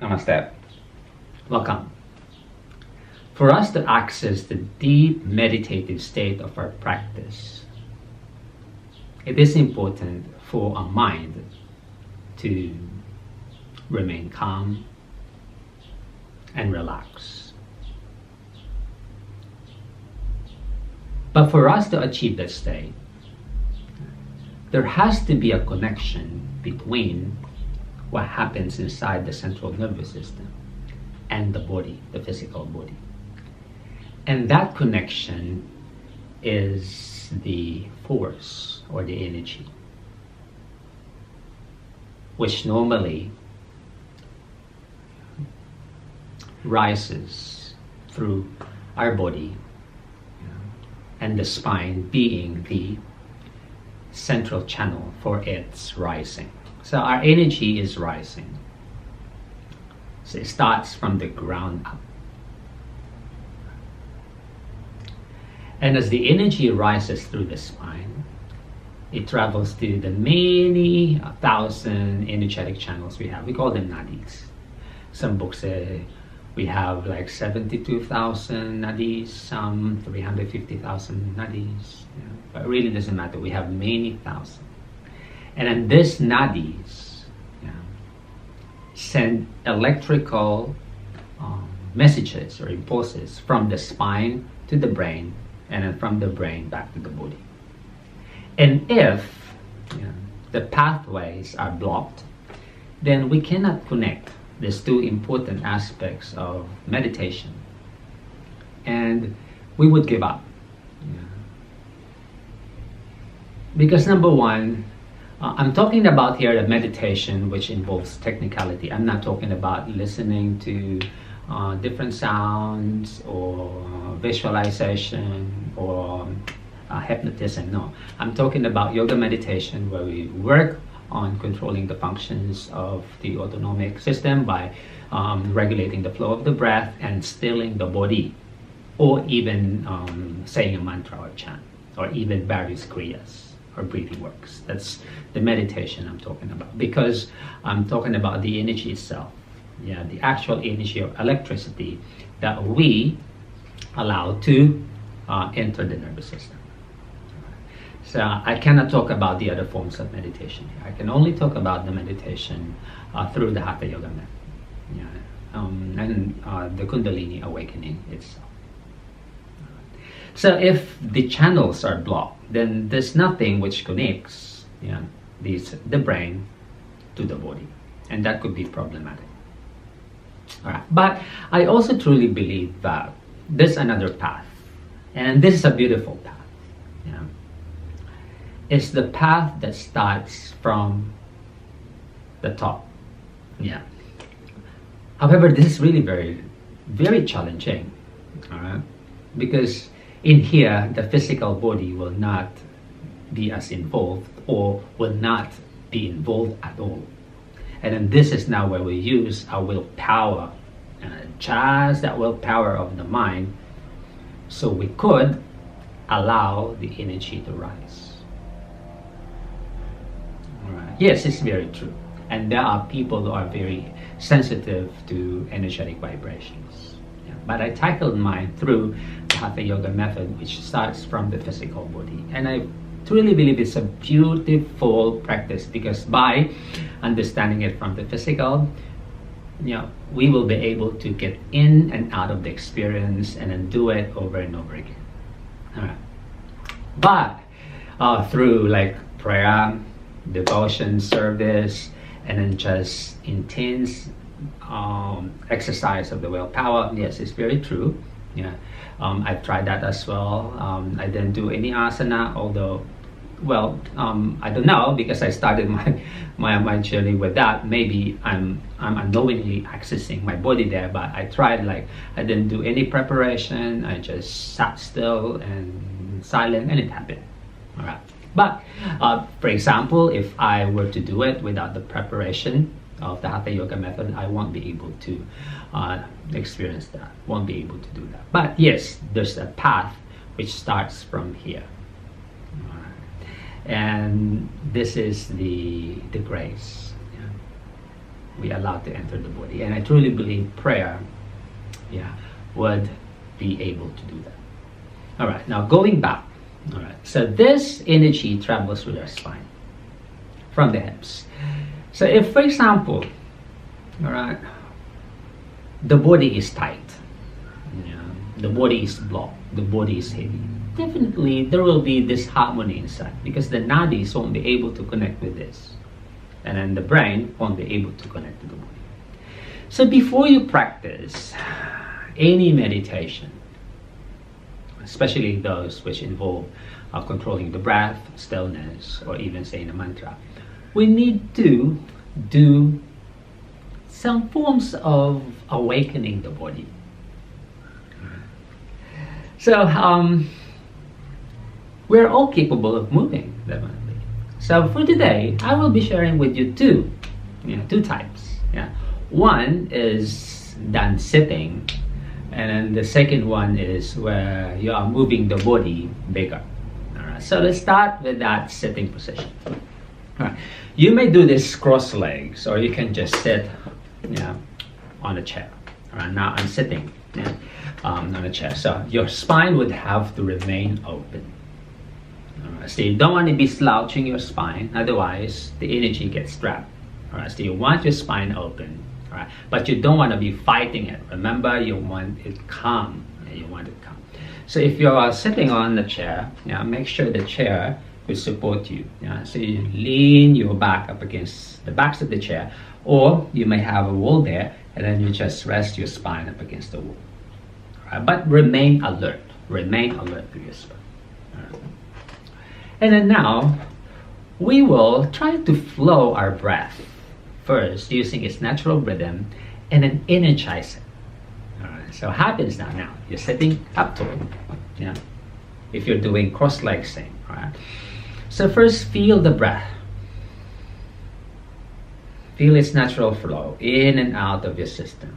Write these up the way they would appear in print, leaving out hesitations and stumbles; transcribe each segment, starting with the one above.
Namaskar. Welcome. For us to access the deep meditative state of our practice, it is important for our mind to remain calm and relaxed. But for us to achieve that state, there has to be a connection between what happens inside the central nervous system and the body, the physical body. And that connection is the force or the energy, which normally rises through our body, and the spine being the central channel for its rising. So our energy is rising. So it starts from the ground up. And as the energy rises through the spine, it travels to the many thousand energetic channels we have. We call them nadis. Some books say we have like 72,000 nadis, some 350,000 nadis. But it really doesn't matter. We have many thousand. And then these nadis send electrical messages or impulses from the spine to the brain, and then from the brain back to the body. And if the pathways are blocked, then we cannot connect these two important aspects of meditation, and we would give up. Because number one, I'm talking about here the meditation which involves technicality. I'm not talking about listening to different sounds or visualization or hypnotism. No, I'm talking about yoga meditation where we work on controlling the functions of the autonomic system by regulating the flow of the breath and stilling the body, or even saying a mantra or chant, or even various kriyas or breathing works. That's the meditation I'm talking about, because I'm talking about the energy itself, the actual energy of electricity that we allow to enter the nervous system. So I cannot talk about the other forms of meditation here. I can only talk about the meditation through the Hatha Yoga method, and the Kundalini awakening itself. So if the channels are blocked, then there's nothing which connects the brain to the body, and that could be problematic. All right. But I also truly believe that there's another path, and this is a beautiful path. It's the path that starts from the top. However, this is really very, very challenging. All right, because in here, the physical body will not be as involved, or will not be involved at all. And then this is now where we use our willpower, just that willpower of the mind, so we could allow the energy to rise. All right. Yes, it's very true. And there are people who are very sensitive to energetic vibrations. But I tackled mine through the Hatha Yoga method, which starts from the physical body. And I truly believe it's a beautiful practice, because by understanding it from the physical, we will be able to get in and out of the experience and then do it over and over again. All right. But through like prayer, devotion, service, and then just intense exercise of the willpower, yes, it's very true. I've tried that as well. I didn't do any asana, although, well, I don't know, because I started my journey with that. Maybe I'm unknowingly accessing my body there, but I tried, like, I didn't do any preparation. I just sat still and silent, and it happened. All right. But for example, if I were to do it without the preparation of the Hatha Yoga method, I won't be able to experience that, won't be able to do that. But yes, there's a path which starts from here. And this is the grace. we allow to enter the body. And I truly believe prayer, would be able to do that. All right, now going back. All right, so this energy travels through our spine from the hips. So if, for example, all right, the body is tight, the body is blocked, the body is heavy, definitely there will be disharmony inside, because the nadis won't be able to connect with this, and then the brain won't be able to connect to the body. So before you practice any meditation, especially those which involve controlling the breath, stillness, or even saying a mantra, we need to do some forms of awakening the body. So we're all capable of moving, definitely. So for today, I will be sharing with you two types. One is done sitting, and then the second one is where you are moving the body bigger. All right. So let's start with that sitting position. All right. You may do this cross legs, or you can just sit, on a chair. All right. Now I'm sitting on a chair, so your spine would have to remain open. All right. So you don't want to be slouching your spine, otherwise the energy gets trapped. All right. So you want your spine open. Right. But you don't want to be fighting it. Remember, you want it calm. You want it calm. So if you are sitting on the chair, make sure the chair will support you. So you lean your back up against the backs of the chair, or you may have a wall there, and then you just rest your spine up against the wall. Right. But remain alert. Remain alert to your spine. Right. And then now, we will try to flow our breath first using its natural rhythm, and then energize it. All right. So happens now you're sitting up tall. If you're doing cross legs, same. All right. So first, feel the breath. Feel its natural flow in and out of your system.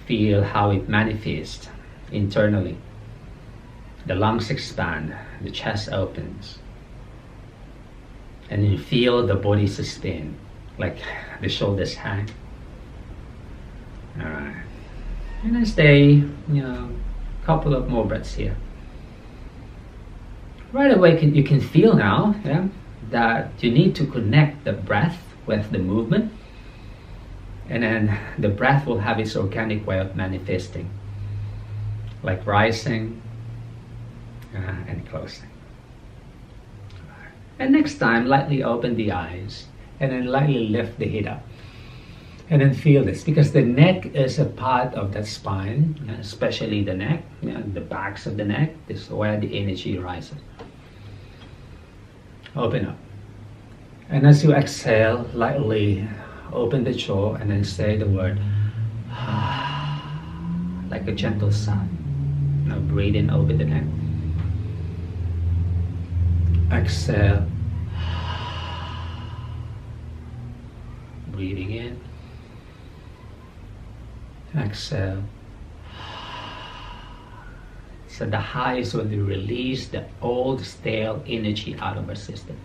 Feel how it manifests internally. The lungs expand, the chest opens. And then feel the body sustain, like the shoulders hang. All right. And then stay, a couple of more breaths here. Right away, you can feel now, that you need to connect the breath with the movement. And then the breath will have its organic way of manifesting, like rising and closing. And next time, lightly open the eyes, and then lightly lift the head up. And then feel this, because the neck is a part of that spine, especially the neck, the backs of the neck. This is where the energy rises. Open up. And as you exhale, lightly open the jaw, and then say the word, like a gentle sigh. Now breathe in over the neck. Exhale. Breathing in. Exhale. So the high is when we release the old stale energy out of our system.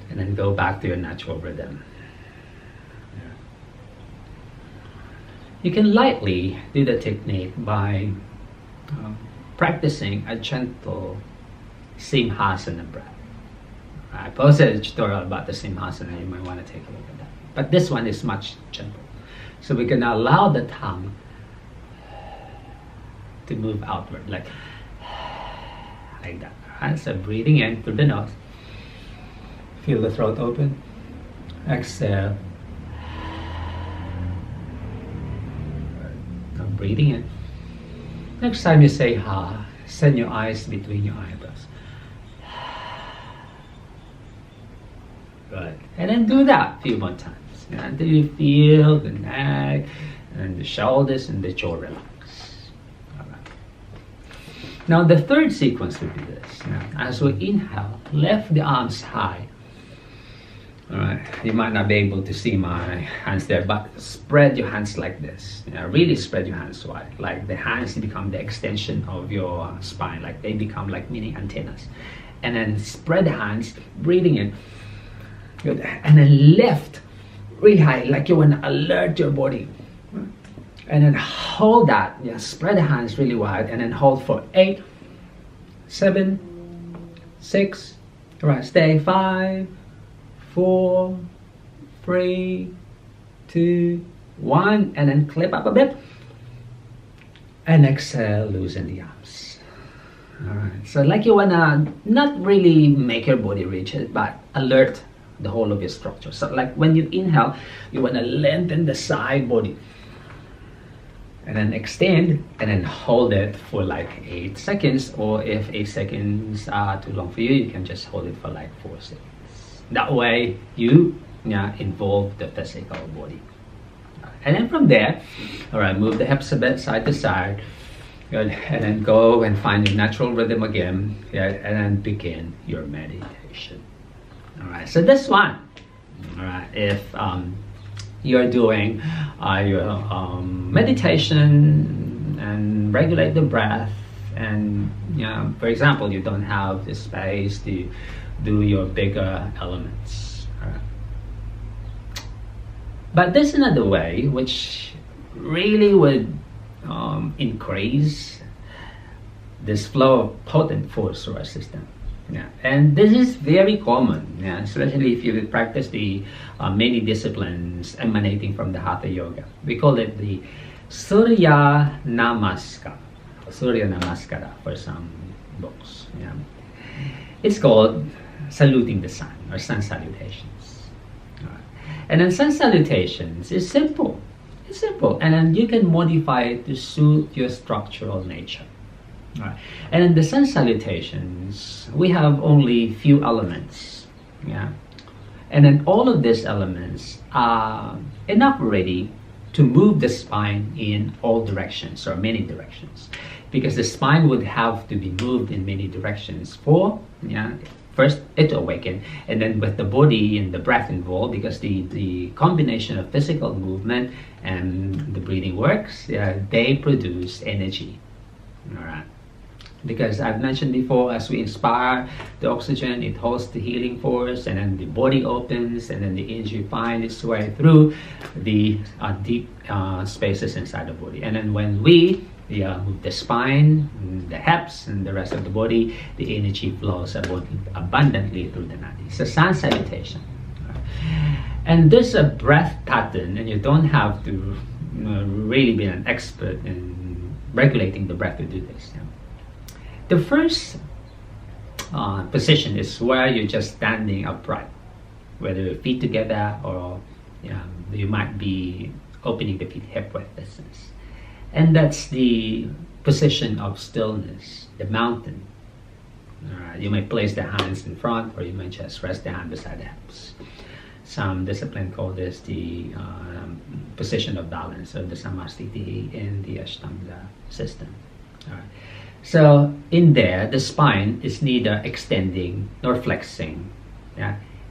And then go back to your natural rhythm. You can lightly do the technique by practicing a gentle Simhasana breath. I posted a tutorial about the Simhasana, you might want to take a look at that. But this one is much gentler. So we can allow the tongue to move outward, like that. Right? So breathing in through the nose. Feel the throat open. Exhale. Now breathing in. Next time you say ha, send your eyes between your eyebrows. Good. And then do that a few more times until you feel the neck and the shoulders and the jaw relax. All right. Now the third sequence would be this. As we inhale, lift the arms high. All right, you might not be able to see my hands there, but spread your hands like this. Really spread your hands wide. Like the hands become the extension of your spine, like they become like mini antennas. And then spread the hands, breathing in. Good. And then lift really high, like you want to alert your body. And then hold that. Spread the hands really wide, and then hold for 8, 7, 6. All right, stay 5, 4, 3, 2, 1, and then clip up a bit. And exhale, loosen the arms. All right, so like you wanna not really make your body rigid, but alert the whole of your structure. So like when you inhale, you wanna lengthen the side body. And then extend, and then hold it for like 8 seconds, or if 8 seconds are too long for you, you can just hold it for like 4 seconds. That way you involve the physical body. And then from there, all right, move the hips a bit side to side. Good. And then go and find your natural rhythm again. And then begin your meditation. All right, so this one, all right, if you're doing your meditation and regulate the breath, and for example, you don't have the space to do your bigger elements. All right. But there's another way which really would increase this flow of potent force through our system. And this is very common, especially if you practice the many disciplines emanating from the Hatha Yoga. We call it the Surya Namaskar, Surya Namaskara for some books. It's called saluting the sun, or sun salutations. And then sun salutations is simple. It's simple, and then you can modify it to suit your structural nature. All right. And in the sun salutations, we have only few elements. And then all of these elements are enough already to move the spine in all directions, or many directions, because the spine would have to be moved in many directions for first it to awaken, and then with the body and the breath involved, because the combination of physical movement and the breathing works, they produce energy. All right. Because I've mentioned before, as we inspire the oxygen, it holds the healing force, and then the body opens, and then the energy finds its way through the deep spaces inside the body. And then when we move the spine, the hips, and the rest of the body, the energy flows abundantly through the nadis. So sun salutation. And there's a breath pattern, and you don't have to really be an expert in regulating the breath to do this. The first position is where you're just standing upright, whether your feet together, or you might be opening the feet hip width distance. And that's the position of stillness, the mountain. You may place the hands in front, or you may just rest the hand beside the hips. Some discipline call this the position of balance, or the Samadhi in the Ashtanga system. All right. So in there, the spine is neither extending nor flexing.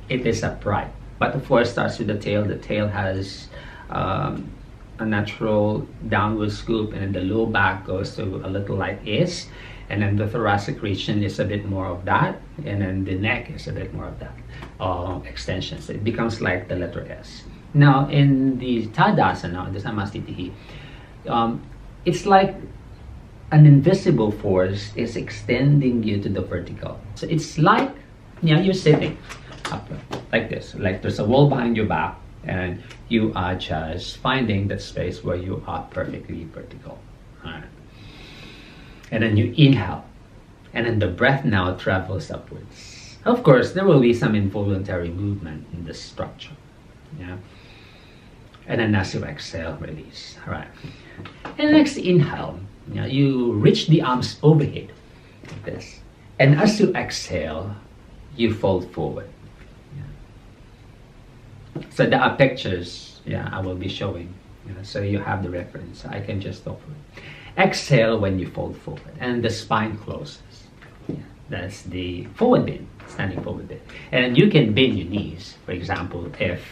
It is upright. But of course, starts with the tail. The tail has a natural downward scoop, and then the low back goes to a little like this, and then the thoracic region is a bit more of that, and then the neck is a bit more of that extension. So it becomes like the letter S. Now in the Tadasana, the Samadhi, it's like an invisible force is extending you to the vertical. So it's like you're sitting up like this, like there's a wall behind your back, and you are just finding that space where you are perfectly vertical. All right. And then you inhale, and then the breath now travels upwards. Of course, there will be some involuntary movement in this structure. And then as you exhale, release. All right. And next inhale, you reach the arms overhead like this, and as you exhale, you fold forward. So there are pictures I will be showing, so you have the reference. I can just stop it. Exhale when you fold forward, and the spine closes. That's the forward bend, standing forward bend. And you can bend your knees. For example, if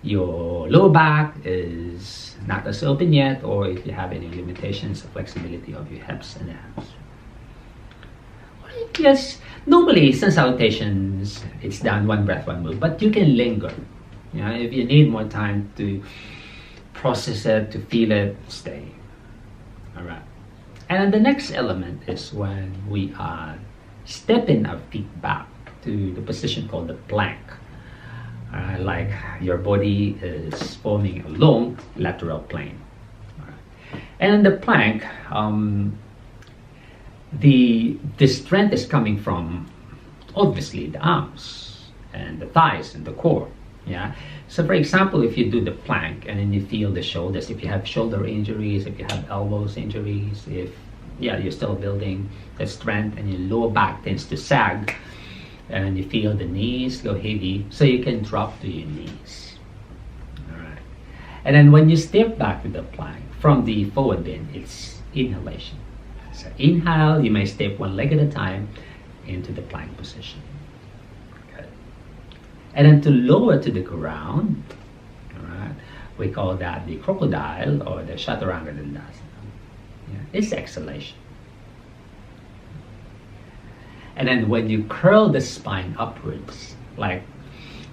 your lower back is not as open yet, or if you have any limitations of flexibility of your hips and abs. Yes, normally sun salutations, it's done one breath, one move, but you can linger. If you need more time to process it, to feel it, stay. All right. And then the next element is when we are stepping our feet back to the position called the plank. Like your body is forming a long lateral plane. All right. And in the plank, the strength is coming from obviously the arms and the thighs and the core. So for example, if you do the plank and then you feel the shoulders, if you have shoulder injuries, if you have elbows injuries, if you're still building the strength and your lower back tends to sag and you feel the knees go heavy, so you can drop to your knees. All right. And then when you step back to the plank from the forward bend, it's inhalation. So inhale, you may step one leg at a time into the plank position. Okay. And then to lower to the ground, all right, we call that the crocodile or the chaturanga dandasana. It's exhalation. And then when you curl the spine upwards, like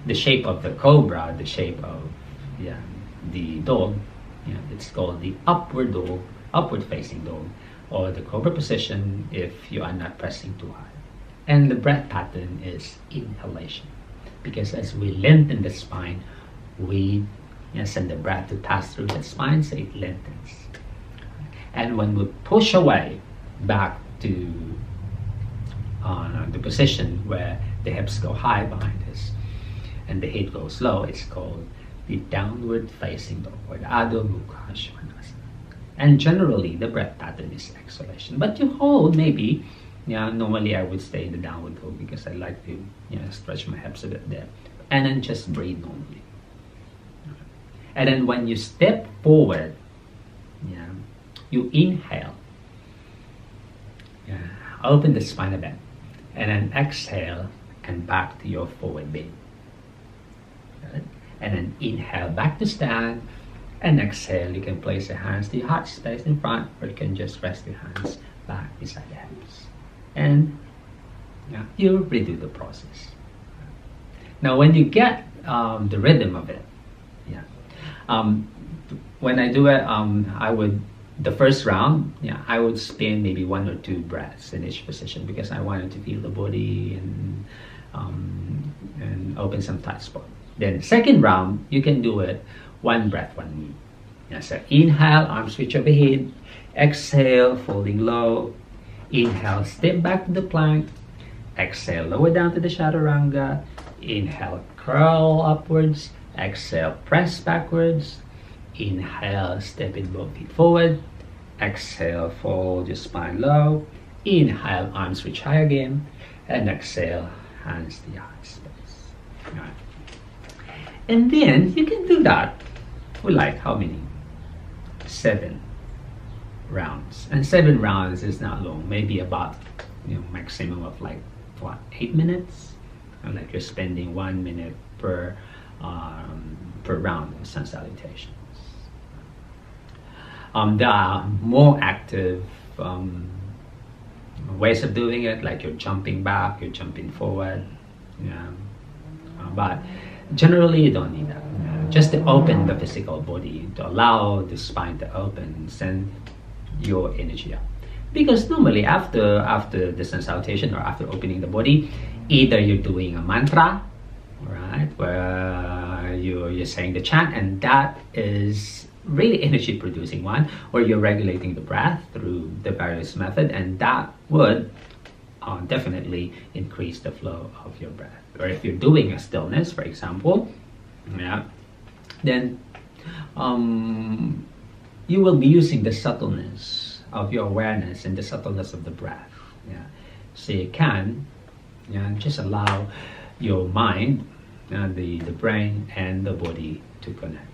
the shape of the cobra, the shape of the dog, it's called the upward dog, upward facing dog, or the cobra position if you are not pressing too hard. And the breath pattern is inhalation, because as we lengthen the spine, we send the breath to pass through the spine, so it lengthens. And when we push away back to the position where the hips go high behind us and the head goes low, it's called the downward facing dog, or the Adho Mukha Svanasana. And generally the breath pattern is exhalation, but you hold maybe, normally I would stay in the downward dog because I like to stretch my hips a bit there, and then just breathe normally. And then when you step forward, you inhale, open the spine a bit, and then exhale and back to your forward bend. Right? And then inhale back to stand, and exhale, you can place your hands to your heart space in front, or you can just rest your hands back beside the hips. And you redo the process. Now when you get the rhythm of it, when I do it, the first round, I would spin maybe 1 or 2 breaths in each position, because I wanted to feel the body and open some tight spot. Then second round, you can do it 1 breath, 1 move. So inhale, arms reach overhead. Exhale, folding low. Inhale, step back to the plank. Exhale, lower down to the chaturanga. Inhale, curl upwards. Exhale, press backwards. Inhale, step in both feet forward. Exhale, fold your spine low. Inhale, arms reach high again. And exhale, hands to the heart space. All right. And then you can do that for like how many? 7 rounds. And 7 rounds is not long, maybe about maximum of like 8 minutes. And like you're spending 1 minute per round of sun salutations. There are more active ways of doing it, like you're jumping back, you're jumping forward. But generally you don't need that. Just to open the physical body, to allow the spine to open, send your energy up. Because normally after the sun salutation or after opening the body, either you're doing a mantra, right, where you're saying the chant, and that is really energy producing one, or you're regulating the breath through the various method, and that would definitely increase the flow of your breath. Or if you're doing a stillness, for example, then you will be using the subtleness of your awareness and the subtleness of the breath. So you can just allow your mind, the brain and the body to connect.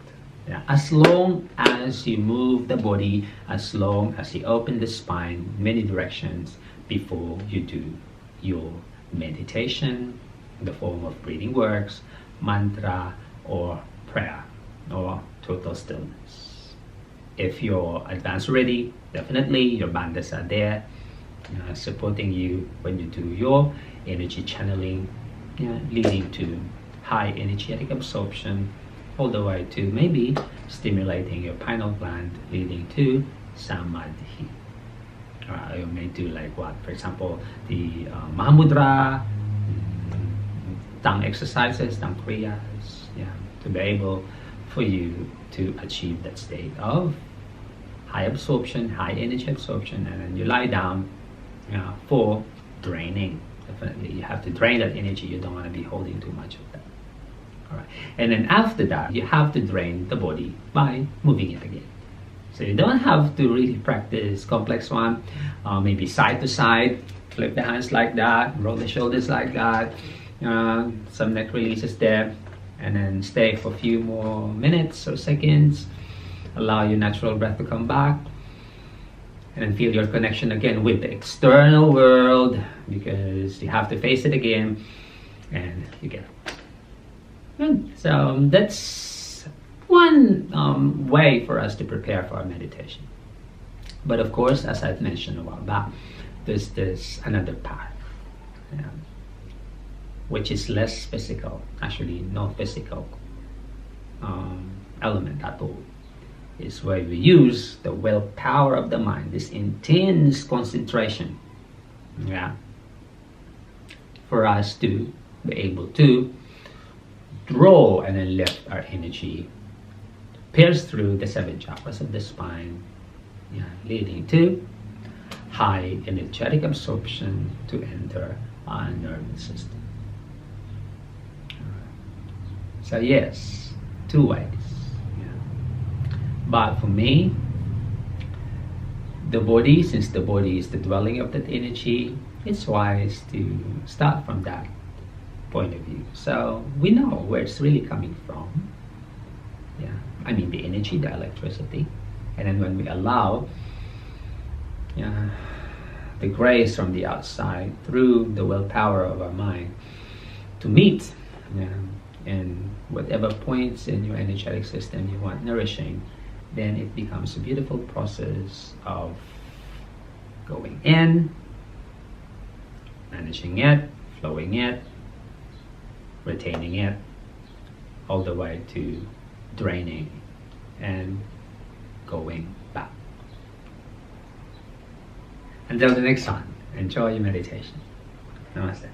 As long as you move the body, as long as you open the spine in many directions, before you do your meditation in the form of breathing works, mantra, or prayer, or total stillness. If you're advanced already, definitely your bandhas are there supporting you when you do your energy channeling, leading to high energetic absorption, all the way to maybe stimulating your pineal gland, leading to Samadhi. You may do like what? For example, the Mahamudra, tongue exercises, tongue kriyas, to be able for you to achieve that state of high absorption, high energy absorption, and then you lie down for draining. Definitely, you have to drain that energy. You don't want to be holding too much of that. All right, and then after that, you have to drain the body by moving it again. So you don't have to really practice complex one. Maybe side to side, flip the hands like that, roll the shoulders like that, some neck releases there, and then stay for a few more minutes or seconds. Allow your natural breath to come back, and then feel your connection again with the external world, because you have to face it again, and you get up. So that's one way for us to prepare for our meditation. But of course, as I've mentioned a while back, there's another path, which is less physical, actually no physical element at all. Is where we use the willpower of the mind, this intense concentration, for us to be able to draw and then lift our energy, pierce through the 7 chakras of the spine, leading to high energetic absorption to enter our nervous system. So yes, 2 ways. But for me, the body, since the body is the dwelling of that energy, it's wise to start from that point of view. So we know where it's really coming from. I mean the energy, the electricity. And then when we allow the grace from the outside through the willpower of our mind to meet in whatever points in your energetic system you want nourishing, then it becomes a beautiful process of going in, managing it, flowing it, retaining it, all the way to draining and going back. Until the next time, enjoy your meditation. Namaste.